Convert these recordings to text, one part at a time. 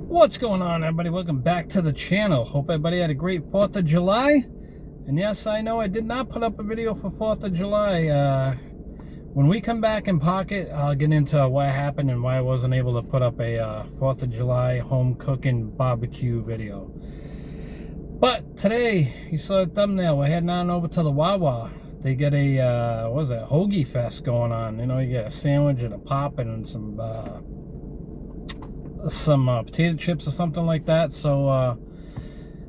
What's going on, everybody? Welcome back to the channel. Hope everybody had a great 4th of July. And yes, I know I did not put up a video for 4th of July. When we come back in pocket, I'll get into what happened and why I wasn't able to put up a 4th of July home cooking barbecue video. But today, you saw the thumbnail, we're heading on over to the Wawa. They get a, what is it, Hoagie Fest going on. You know, you get a sandwich and a pop and some potato chips or something like that. So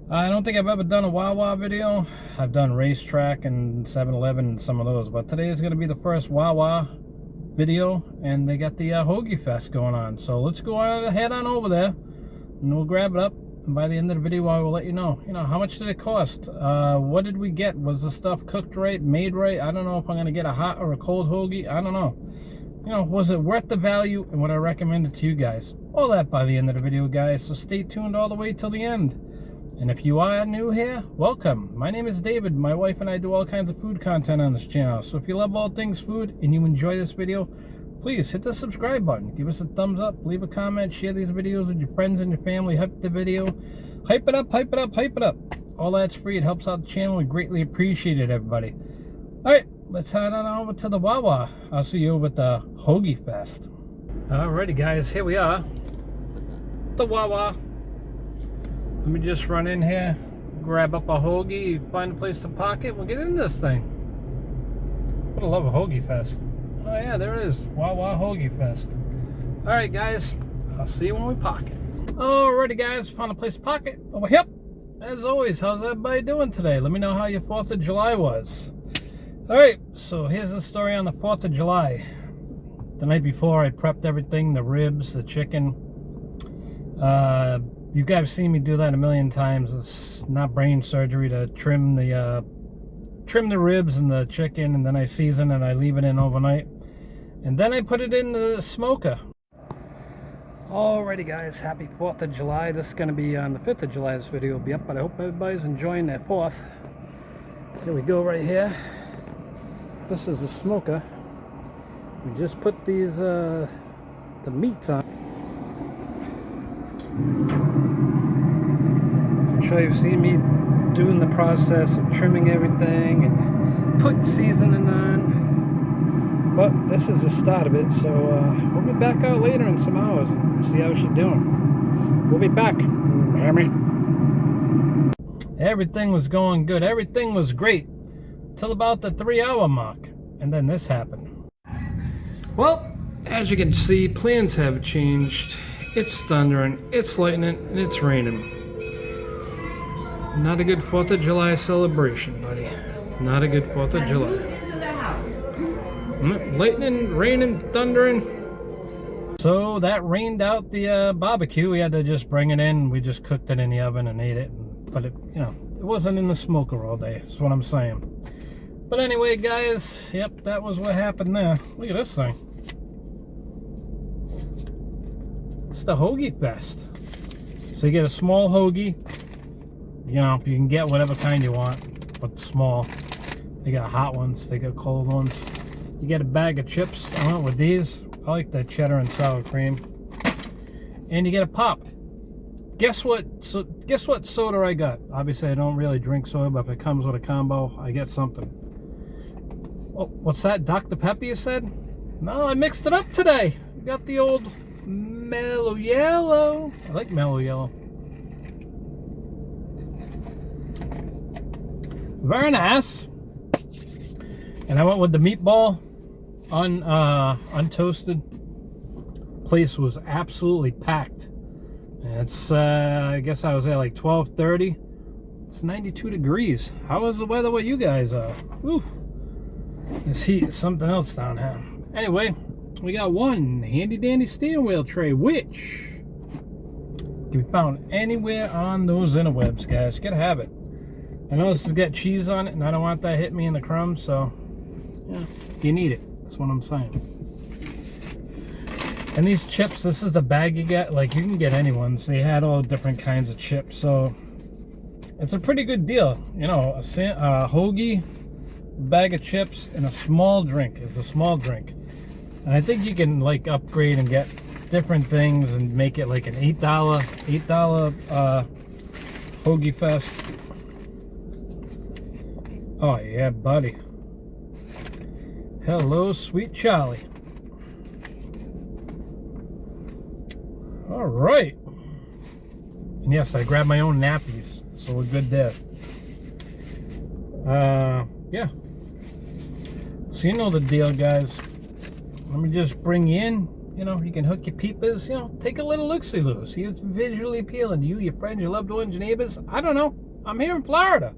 I don't think I've ever done a Wawa video. I've done Racetrack and 7-Eleven and some of those, but today is going to be the first Wawa video, and they got the Hoagie Fest going on. So let's go on, head on over there and we'll grab it up, and by the end of the video I will let you know how much did it cost, what did we get, was the stuff cooked right, made right. I don't know if I'm going to get a hot or a cold hoagie. I don't know. Was it worth the value and would I recommend it to you guys? All that by the end of the video, guys, so stay tuned all the way till the end. And if you are new here, welcome. My name is David. My wife and I do all kinds of food content on this channel. So if you love all things food and you enjoy this video, please hit the subscribe button. Give us a thumbs up, leave a comment, share these videos with your friends and your family, hype the video. Hype it up, hype it up, hype it up. All that's free. It helps out the channel. We greatly appreciate it, everybody. All right, let's head on over to the Wawa. I'll see you over at the Hoagie Fest. Alrighty, guys, here we are. The Wawa. Let me just run in here, grab up a hoagie, find a place to park it. We'll get in this thing. What a love a Hoagie Fest. Oh yeah, there it is. Wawa Hoagie Fest. Alright, guys, I'll see you when we park it. Alrighty, guys, found a place to park it. Over here. As always, how's everybody doing today? Let me know how your 4th of July was. Alright, so here's the story on the 4th of July. The night before, I prepped everything, the ribs, the chicken. You guys have seen me do that a million times. It's not brain surgery to trim the ribs and the chicken, and then I season and I leave it in overnight. And then I put it in the smoker. Alrighty, guys, happy 4th of July. This is going to be on the 5th of July. This video will be up, but I hope everybody's enjoying their 4th. Here we go right here. This is a smoker. We just put these, the meats on. I'm sure you've seen me doing the process of trimming everything and putting seasoning on. But this is the start of it, so we'll be back out later in some hours and see how she's doing. We'll be back. Hear me? Everything was going good. Everything was great till about the 3-hour mark. And then this happened. Well, as you can see, plans have changed. It's thundering, it's lightning, and it's raining. Not a good 4th of July celebration, buddy. Not a good 4th of July. Lightning, raining, thundering. So that rained out the barbecue. We had to just bring it in. We just cooked it in the oven and ate it. But it, it wasn't in the smoker all day. That's what I'm saying. But anyway, guys, yep, that was what happened there. Look at this thing. It's the Hoagie Fest. So you get a small hoagie. You can get whatever kind you want, but small. They got hot ones, they got cold ones. You get a bag of chips. I went with these. I like the cheddar and sour cream. And you get a pop. Guess what? So guess what soda I got? Obviously, I don't really drink soda, but if it comes with a combo, I get something. Oh, what's that? Dr. Pepper, you said? No, I mixed it up today. Got the old Mellow Yellow. I like Mellow Yellow. Very nice. And I went with the meatball, untoasted. Place was absolutely packed. And it's I guess I was at like 12:30. It's 92 degrees. How is the weather where you guys are? Whew. This heat is something else down here. Anyway, we got one handy dandy steering wheel tray, which can be found anywhere on those interwebs, guys. You gotta have it. I know this has got cheese on it, and I don't want that hitting me in the crumbs, so yeah, you need it. That's what I'm saying. And these chips, this is the bag you get. Like, you can get any ones. They had all different kinds of chips, so it's a pretty good deal. A hoagie, bag of chips, and a small drink. It's a small drink. And I think you can like upgrade and get different things and make it like an $8 Hoagie Fest. Oh yeah, buddy. Hello, sweet Charlie. All right. And yes, I grabbed my own nappies, so we're good there. Yeah. So you know the deal, guys. Let me just bring you in. You know, you can hook your peepers. You know, take a little look-see-loo. See if it's visually appealing to you, your friends, your loved ones, your neighbors. I don't know. I'm here in Florida.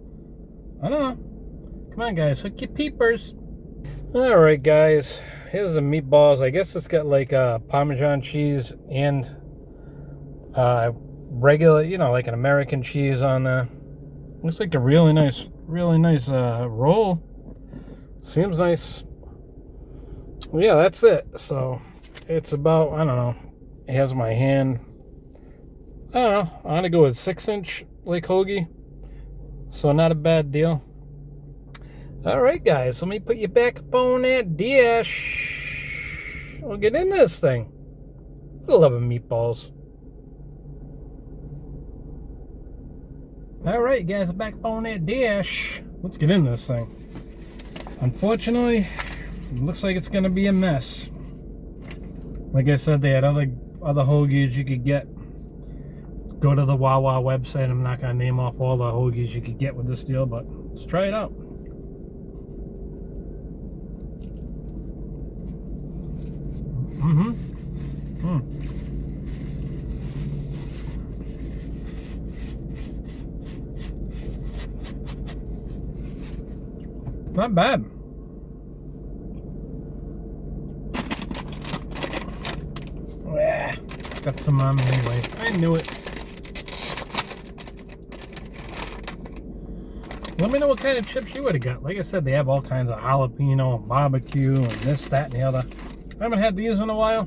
I don't know. Come on, guys. Hook your peepers. All right, guys. Here's the meatballs. I guess it's got like Parmesan cheese and regular, you know, like an American cheese on there. Looks like a really nice roll. Seems nice. Well, yeah, that's it. So it's about, I don't know. It has my hand. I don't know. I'm gonna go with 6-inch like hoagie. So not a bad deal. All right, guys. Let me put you back up on that dish. We'll get in this thing. I love meatballs. All right, guys, back up on that dish. Let's get in this thing. Unfortunately, it looks like it's gonna be a mess. Like I said, they had other hoagies you could get. Go to the Wawa website. I'm not gonna name off all the hoagies you could get with this deal, but let's try it out. Not bad. Yeah, got some on me anyway. I knew it. Let me know what kind of chips you would have got. Like I said, they have all kinds of jalapeno and barbecue and this, that, and the other. I haven't had these in a while.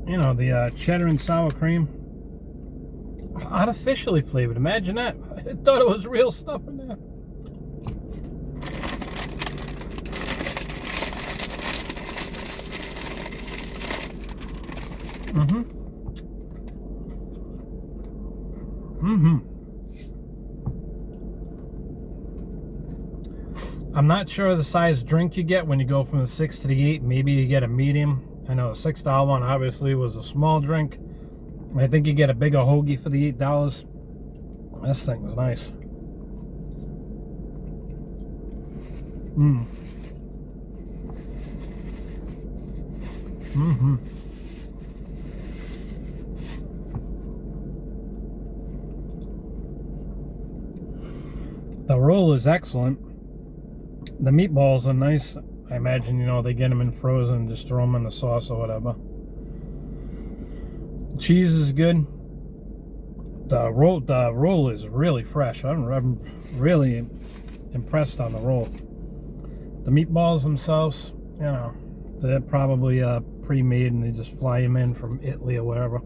You know, the cheddar and sour cream. Artificially flavored. Imagine that. I thought it was real stuff in there. I'm not sure the size drink you get when you go from the 6 to the 8. Maybe you get a medium. I know the $6 one obviously was a small drink. I think you get a bigger hoagie for the $8. This thing was nice. The roll is excellent. The meatballs are nice. I imagine, you know, they get them in frozen and just throw them in the sauce or whatever. Cheese is good. The roll is really fresh. I'm really impressed on the roll. The meatballs themselves, you know, they're probably pre-made and they just fly them in from Italy or wherever.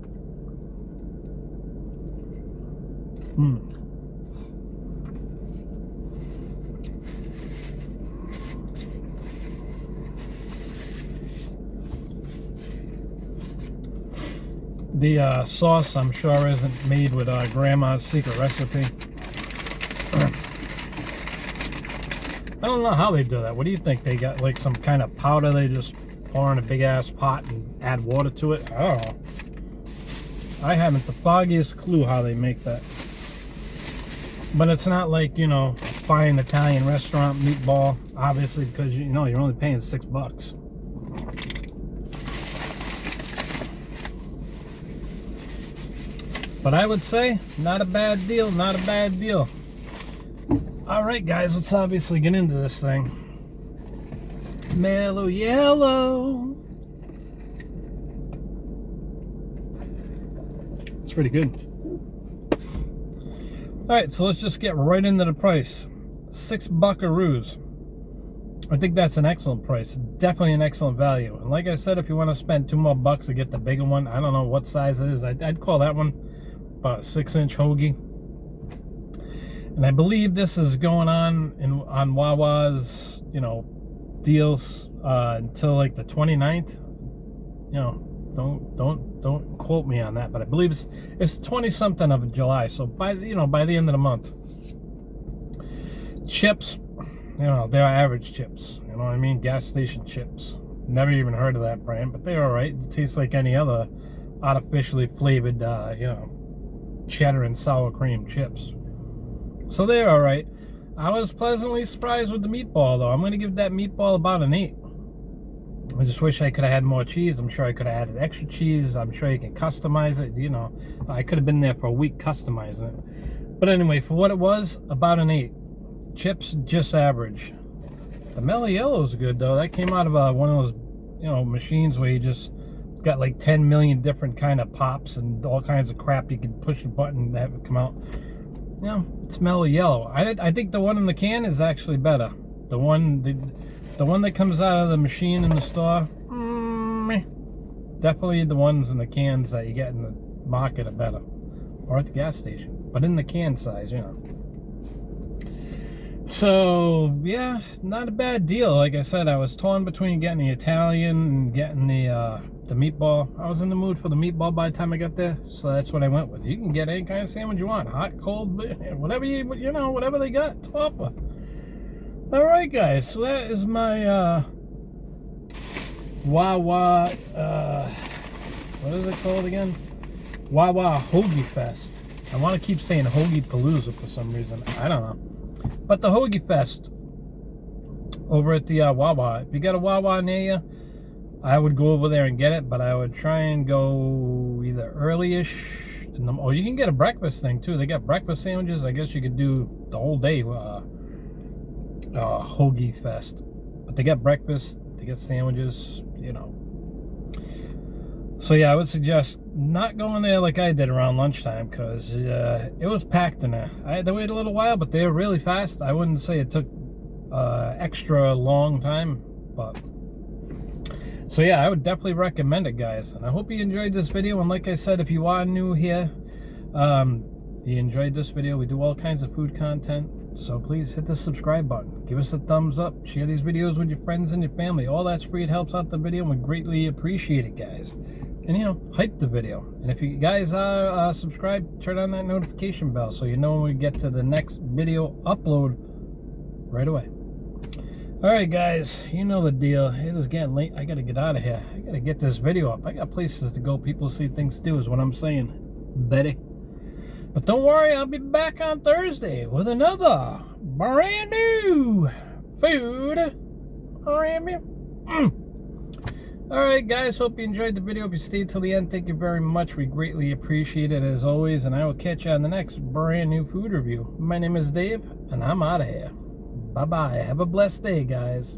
The sauce, I'm sure, isn't made with Grandma's secret recipe. I don't know how they do that. What do you think? They got like some kind of powder they just pour in a big ass pot and add water to it? I don't know. I haven't the foggiest clue how they make that. But it's not like, you know, a fine Italian restaurant meatball, obviously, because, you know, you're only paying $6. But I would say, not a bad deal, not a bad deal. All right, guys, let's obviously get into this thing. Mellow yellow. It's pretty good. All right, so let's just get right into the price. $6 I think that's an excellent price. Definitely an excellent value. And like I said, if you want to spend $2 more to get the bigger one, I don't know what size it is. I'd call that one about a 6-inch hoagie. And I believe this is going on Wawa's, you know, deals until like the 29th. You know, Don't quote me on that, but I believe it's 20 something of July. So by the end of the month, chips, they're average chips. You know what I mean? Gas station chips. Never even heard of that brand, but they're all right. It tastes like any other artificially flavored, cheddar and sour cream chips. So they're all right. I was pleasantly surprised with the meatball, though. I'm going to give that meatball about an 8. I just wish I could have had more cheese. I'm sure I could have added extra cheese. I'm sure you can customize it. I could have been there for a week customizing it. But anyway, for what it was, about an 8. Chips, just average. The mellow yellow is good, though. That came out of one of those, machines where you just got like 10 million different kind of pops and all kinds of crap. You can push a button and have it come out. It's mellow yellow. I think the one in the can is actually better. The one that comes out of the machine in the store, definitely the ones in the cans that you get in the market are better, or at the gas station. But in the can size, So yeah, not a bad deal. Like I said, I was torn between getting the Italian and getting the meatball. I was in the mood for the meatball by the time I got there, so that's what I went with. You can get any kind of sandwich you want, hot, cold, whatever whatever they got. Topper. All right, guys. So that is my Wawa. What is it called again? Wawa Hoagie Fest. I want to keep saying Hoagie Palooza for some reason. I don't know. But the Hoagie Fest over at the Wawa. If you got a Wawa near you, I would go over there and get it, but I would try and go either early-ish, or you can get a breakfast thing too. They got breakfast sandwiches. I guess you could do the whole day Hoagie Fest. But they got breakfast, they got sandwiches, So yeah, I would suggest not going there like I did around lunchtime, because it was packed in there. I had to wait a little while, but they were really fast. I wouldn't say it took extra long time, but so yeah, I would definitely recommend it, guys. And I hope you enjoyed this video. And like I said, if you are new here, you enjoyed this video, we do all kinds of food content, so please hit the subscribe button, give us a thumbs up, share these videos with your friends and your family. All that's free. It helps out the video, and we greatly appreciate it, guys. And hype the video. And if you guys are subscribed, turn on that notification bell so you know when we get to the next video upload right away. All right, guys, you know the deal. It is getting late. I gotta get out of here. I gotta get this video up. I got places to go. People see things to do is what I'm saying, Betty. But don't worry, I'll be back on Thursday with another brand new food review. Alright, guys, hope you enjoyed the video. If you stayed till the end, thank you very much. We greatly appreciate it as always, and I will catch you on the next brand new food review. My name is Dave, and I'm out of here. Bye-bye. Have a blessed day, guys.